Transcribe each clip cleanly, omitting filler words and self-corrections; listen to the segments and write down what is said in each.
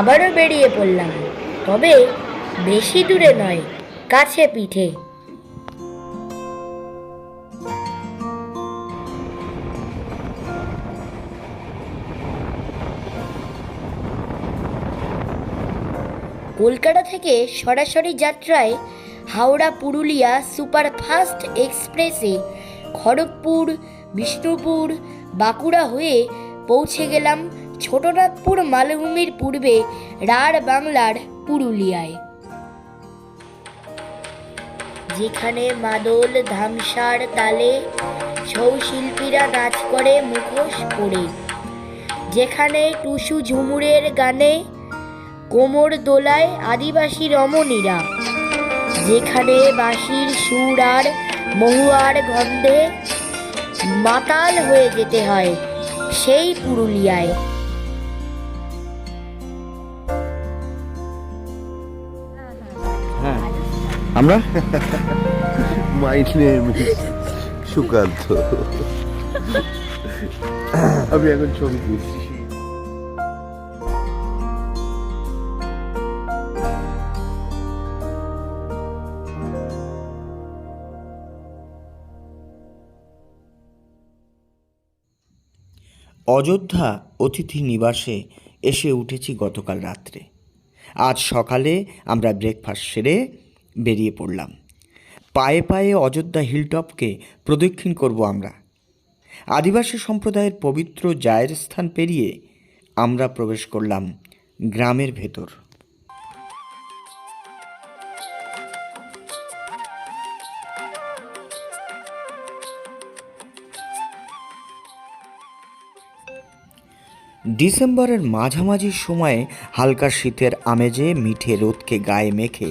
আবারও বেরিয়ে পড়লাম, তবে বেশি দূরে নয়, কাছে পিঠে। কলকাতা থেকে সরাসরি যাত্রায় হাওড়া পুরুলিয়া সুপারফাস্ট এক্সপ্রেসে খড়গপুর, বিষ্ণুপুর, বাঁকুড়া হয়ে পৌঁছে গেলাম ছোটনাগপুর মালভূমির পূর্বে রাঢ় বাংলার পুরুলিয়ায়, যেখানে মাদল ধামসার তালে ছৌ শিল্পীরা নাচ করে মুখোশ পরে, যেখানে টুসু ঝুমুরের গানে কোমর দোলায় আদিবাসী রমণীরা, যেখানে বাঁশির সুর আর মহুয়ার গন্ধে মাতাল হয়ে যেতে হয়, সেই পুরুলিয়ায়। আমরা মাই নেম সুকান্ত। আমি এখন ছবি তুলছি। অযোধ্যা অতিথি নিবাসে এসে উঠেছি গতকাল রাত্রে। আজ সকালে আমরা ব্রেকফাস্ট সেরে বেরিয়ে পড়লাম। পায়ে পায়ে অযোধ্যা হিলটপকে প্রদক্ষিণ করব আমরা। আদিবাসী সম্প্রদায়ের পবিত্র জায়ের স্থান পেরিয়ে আমরা প্রবেশ করলাম গ্রামের ভেতর। ডিসেম্বরের মাঝামাঝি সময়ে হালকা শীতের আমেজে মিঠে রোদকে গায়ে মেখে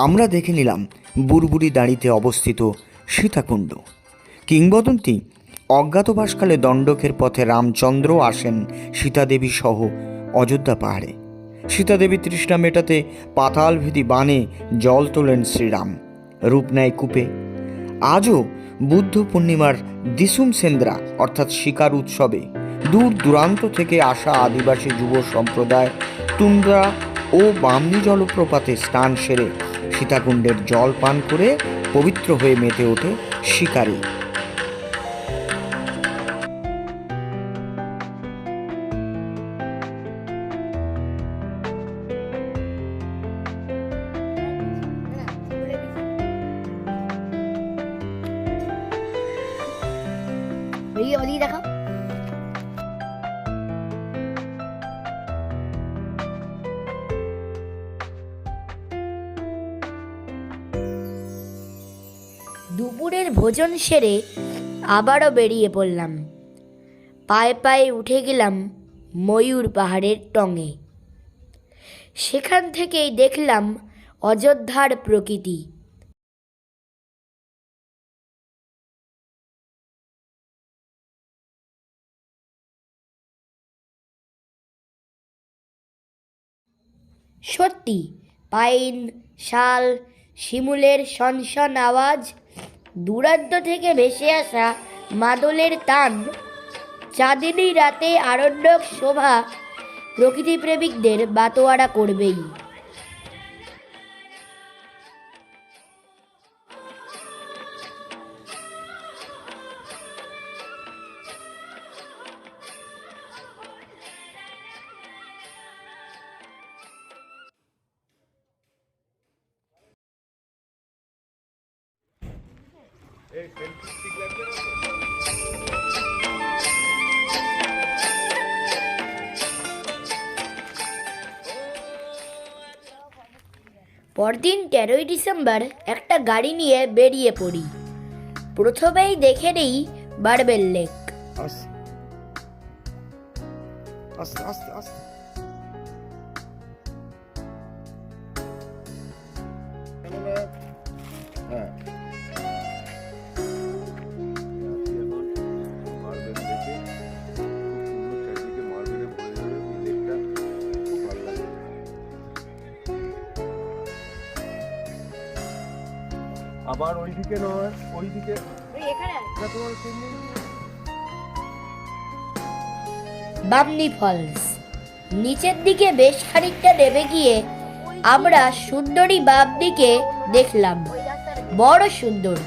আমরা দেখে নিলাম বুড়বুড়ি দাঁড়িতে অবস্থিত সীতাকুণ্ড। কিংবদন্তি, অজ্ঞাতবাসকালে দণ্ডকের পথে রামচন্দ্র আসেন সীতাদেবী সহ অযোধ্যা পাহাড়ে। সীতাদেবী তৃষ্ণা মেটাতে পাতালভেদী বানে জল তোলেন শ্রীরাম, রূপ নেয় কূপে। আজও বুদ্ধ পূর্ণিমার দিসুম সেন্দ্রা অর্থাৎ শিকার উৎসবে দূর দূরান্ত থেকে আসা আদিবাসী যুব সম্প্রদায় তুন্দ্রা ও বামনি জলপ্রপাতে স্নান সেরে সীতাকুণ্ডের জল পান করে পবিত্র হয়ে মেতে ওঠে শিকারে। দেখো, দুপুরের ভোজন সেরে আবারও বেরিয়ে পড়লাম। পায়ে পায়ে উঠে গেলাম ময়ূর পাহাড়ের টঙে। সেখান থেকেই দেখলাম অযোধ্যার প্রকৃতি। সত্যি, পাইন, শাল, শিমুলের সনসন আওয়াজ, দূরান্ত থেকে ভেসে আসা মাদলের টান, চাঁদিনী রাতে আরণ্যক শোভা প্রকৃতিপ্রেমিকদের বাতোয়ারা করবেই। পরদিন 13ই ডিসেম্বর একটা গাড়ি নিয়ে বেরিয়ে পড়ি। প্রথমেই দেখে নেই বারবেল লেক। আস্তে আস্তে আস্তে। হ্যাঁ, আবার ওইদিকে নয়, ওইদিকে বামনি ফলস, নিচের দিকে বেশ খানিকটা নেমে গিয়ে আমরা সুন্দরী বাবদিকে দেখলাম, বড় সুন্দর।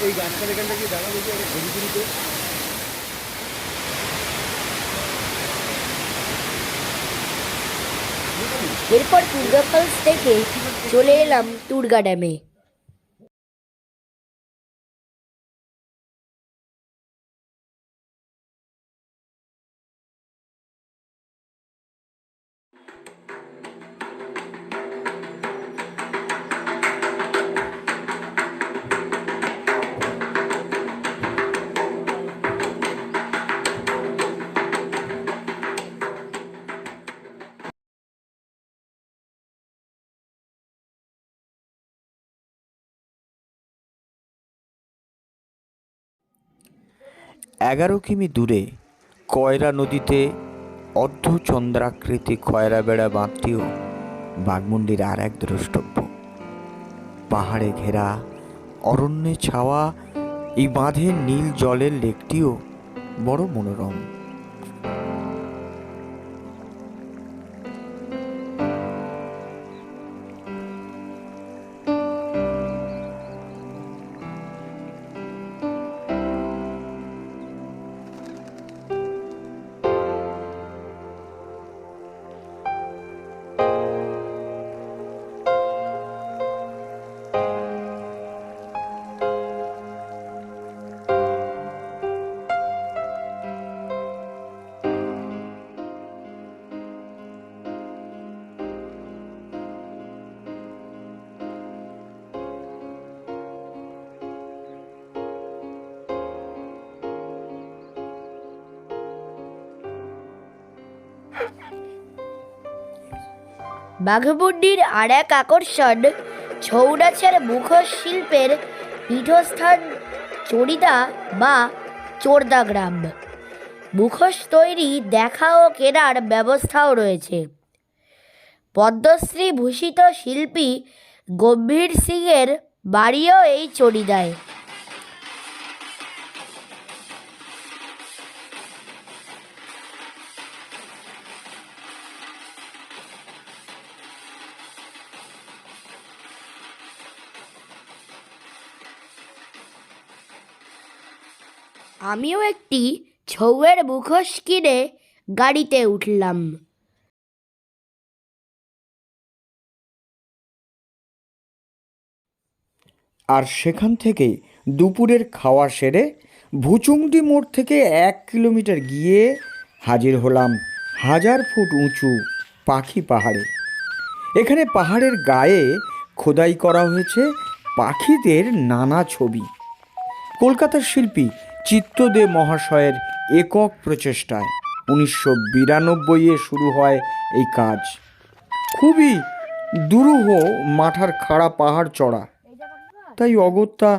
এই গাছটা এখানটা কি দেখা বলছে ঘুরি ঘুরিতে এরপর টুরগা ফলস থেকে চলে এলাম টুরগা ড্যামে। এগারো কিমি দূরে কয়রা নদীতে অর্ধচন্দ্রাকৃতি খয়রা বেড়া বাঁধটিও বাঘমুন্ডির আর এক দ্রষ্টব্য। পাহাড়ে ঘেরা অরণ্যে ছাওয়া এই বাঁধের নীল জলের লেকটিও বড় মনোরম। বাঘমুন্ডির আর এক আকর্ষণ ছৌনাচের মুখোশ শিল্পের পীঠস্থান চড়িদা বা চোরদা গ্রাম। মুখোশ তৈরি, দেখা ও কেনার ব্যবস্থাও রয়েছে। পদ্মশ্রী ভূষিত শিল্পী গম্ভীর সিংয়ের বাড়িও এই চড়িদায়। আমিও একটি ছৌয়ের মুখোশ কিনে গাড়িতে উঠলাম। আর সেখান থেকে দুপুরের খাওয়া সেরে ভুচুংডি মোড় থেকে 1 কিলোমিটার গিয়ে হাজির হলাম 1000 ফুট উঁচু পাখি পাহাড়ে। এখানে পাহাড়ের গায়ে খোদাই করা হয়েছে পাখিদের নানা ছবি। কলকাতার শিল্পী চিত্তদে মহাশয়ের একক প্রচেষ্টায় 1992-এ শুরু হয় এই কাজ। খুবই দুরূহ মাথার খাড়া পাহাড় চড়া, তাই অগত্যা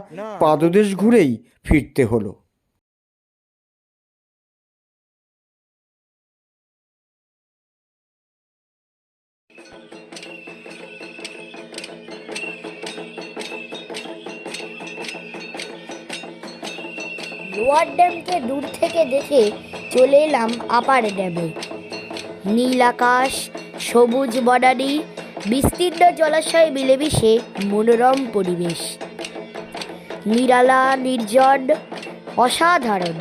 পাদদেশ ঘুরেই ফিরতে হলো। লোয়ার ড্যামকে দূর থেকে দেখে চলে এলাম আপার ড্যামে। নীল আকাশ, সবুজ বনানী, বিস্তীর্ণ জলাশয় মিলেমিশে মনোরম পরিবেশ। নিরালা, নির্জন, অসাধারণ।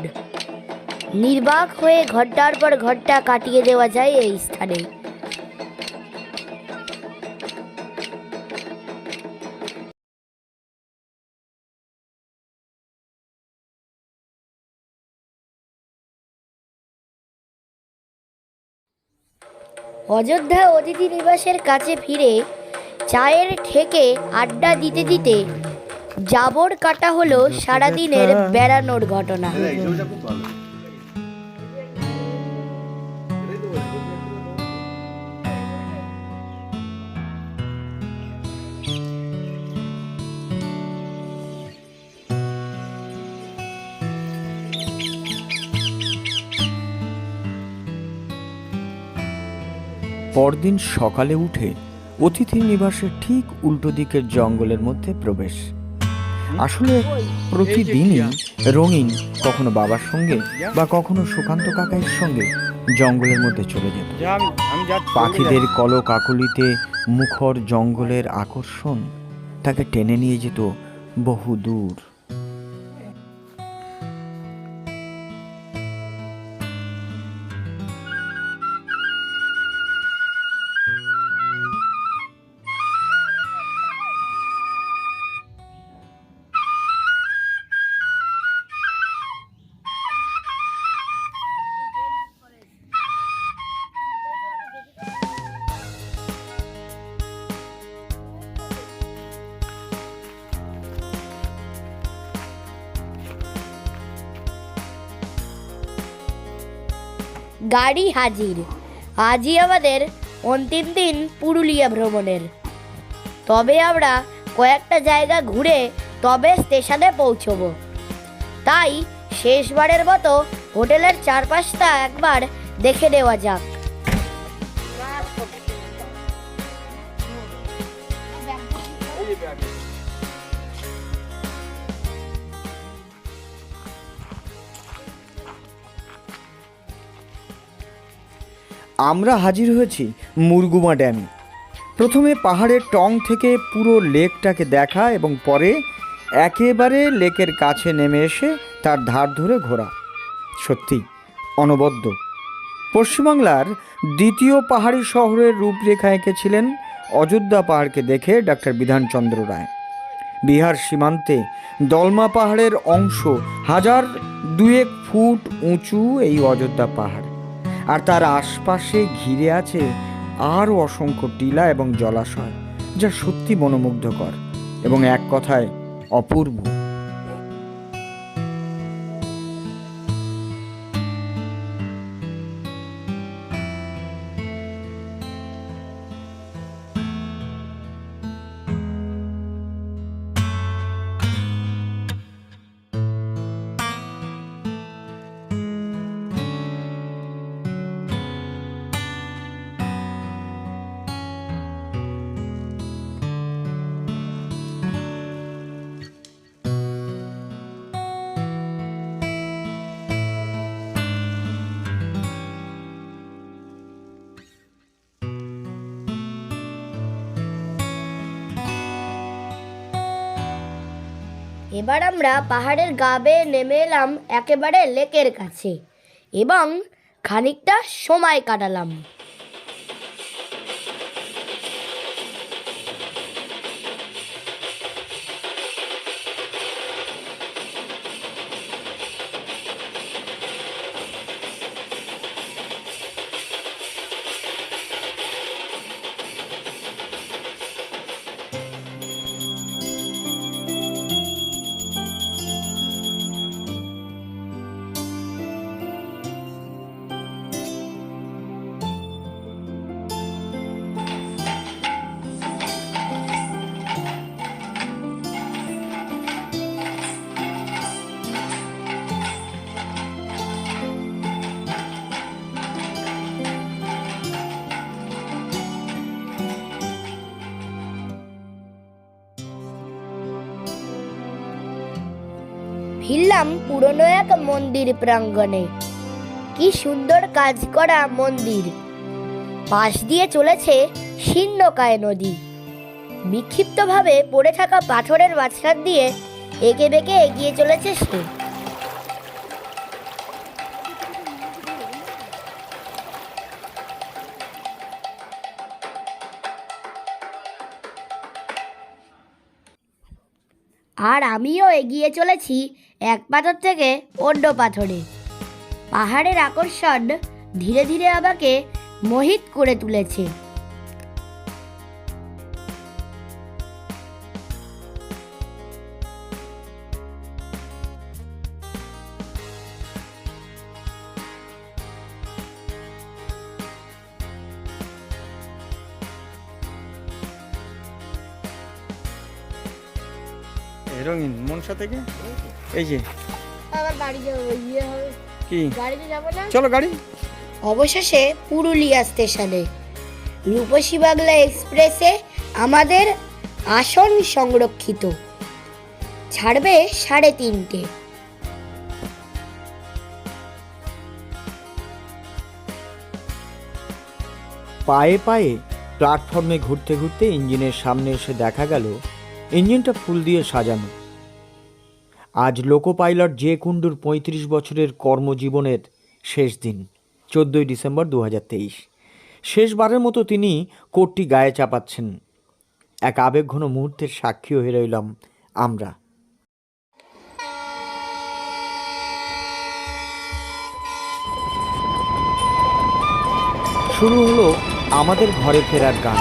নির্বাক হয়ে ঘন্টার পর ঘন্টা কাটিয়ে দেওয়া যায় এই স্থানে। অযোধ্যা অতিথি নিবাসের কাছে ফিরে চায়ের ঠেকে আড্ডা দিতে দিতে জাবর কাটা হলো সারাদিনের বেড়ানোর ঘটনা। এই ছবিটা খুব ভালো। পরদিন সকালে উঠে অতিথি নিবাসের ঠিক উল্টো দিকের জঙ্গলের মধ্যে প্রবেশ। আসলে প্রতিদিনই রঙিন কখনো বাবার সঙ্গে বা কখনো সুকান্ত কাকাইয়ের সঙ্গে জঙ্গলের মধ্যে চলে যেত। পাখিদের কলকাকলিতে মুখর জঙ্গলের আকর্ষণ তাকে টেনে নিয়ে যেত বহু দূর। গাড়ি হাজির। আজই আমাদের অন্তিম দিন পুরুলিয়া ভ্রমণের। তবে আমরা কয়েকটা জায়গা ঘুরে তবে স্টেশনে পৌঁছবো। তাই শেষবারের মতো হোটেলের চারপাশটা একবার দেখে নেওয়া যাক। আমরা হাজির হয়েছি মুরগুমা ড্যামে। প্রথমে পাহাড়ের টং থেকে পুরো লেকটাকে দেখা এবং পরে একেবারে লেকের কাছে নেমে এসে তার ধার ধরে ঘোরা সত্যি অনবদ্য। পশ্চিমবাংলার দ্বিতীয় পাহাড়ি শহরের রূপরেখা এঁকেছিলেন অযোধ্যা পাহাড়কে দেখে ডক্টর বিধানচন্দ্র রায়। বিহার সীমান্তে দলমা পাহাড়ের অংশ 1002 ফুট উঁচু এই অযোধ্যা পাহাড়, আর তার আশপাশে ঘিরে আছে আরও অসংখ্য টিলা এবং জলাশয়, যা সত্যি মনোমুগ্ধকর এবং এক কথায় অপূর্ব। এবার আমরা পাহাড়ের গা বেয়ে নেমে এলাম একেবারে লেকের কাছে এবং খানিকটা সময় কাটালাম। ফিরলাম পুরনো এক মন্দির প্রাঙ্গণে। কি সুন্দর কাজ করা মন্দির। পাশ দিয়ে চলেছে শীর্ণকায় নদী। বিক্ষিপ্তভাবে পড়ে থাকা পাথরের মাঝখান দিয়ে এঁকে বেঁকে এগিয়ে চলেছে সে। আর আমিও এগিয়ে চলেছি এক পাথর থেকে অন্য পাথরে। পাহাড়ের আকর্ষণ ধীরে ধীরে আমাকে মোহিত করে তুলেছে। রঙিন মনসা থেকে এই যে আবার বাড়ি যাবো, ইয়ে হবে, কি গাড়িতে যাবো না। চলো গাড়ি। অবশেষে পুরুলিয়া স্টেশনে রূপসী বাংলা এক্সপ্রেসে আমাদের আসন সংরক্ষিত। ছাড়বে 3:30। পায়ে পায়ে প্ল্যাটফর্মে ঘুরতে ঘুরতে ইঞ্জিনের সামনে এসে দেখা গেল ইঞ্জিনটা ফুল দিয়ে সাজানো। আজ লোকো পাইলট জে কুণ্ডুর 35 বছরের কর্মজীবনের শেষ দিন, 14ই ডিসেম্বর 2023। শেষবারের মতো তিনি কোটটি গায়ে চাপাচ্ছেন। এক আবেগঘন মুহূর্তের সাক্ষী হয়ে রইলাম আমরা। শুরু হলো আমাদের ঘরে ফেরার গান।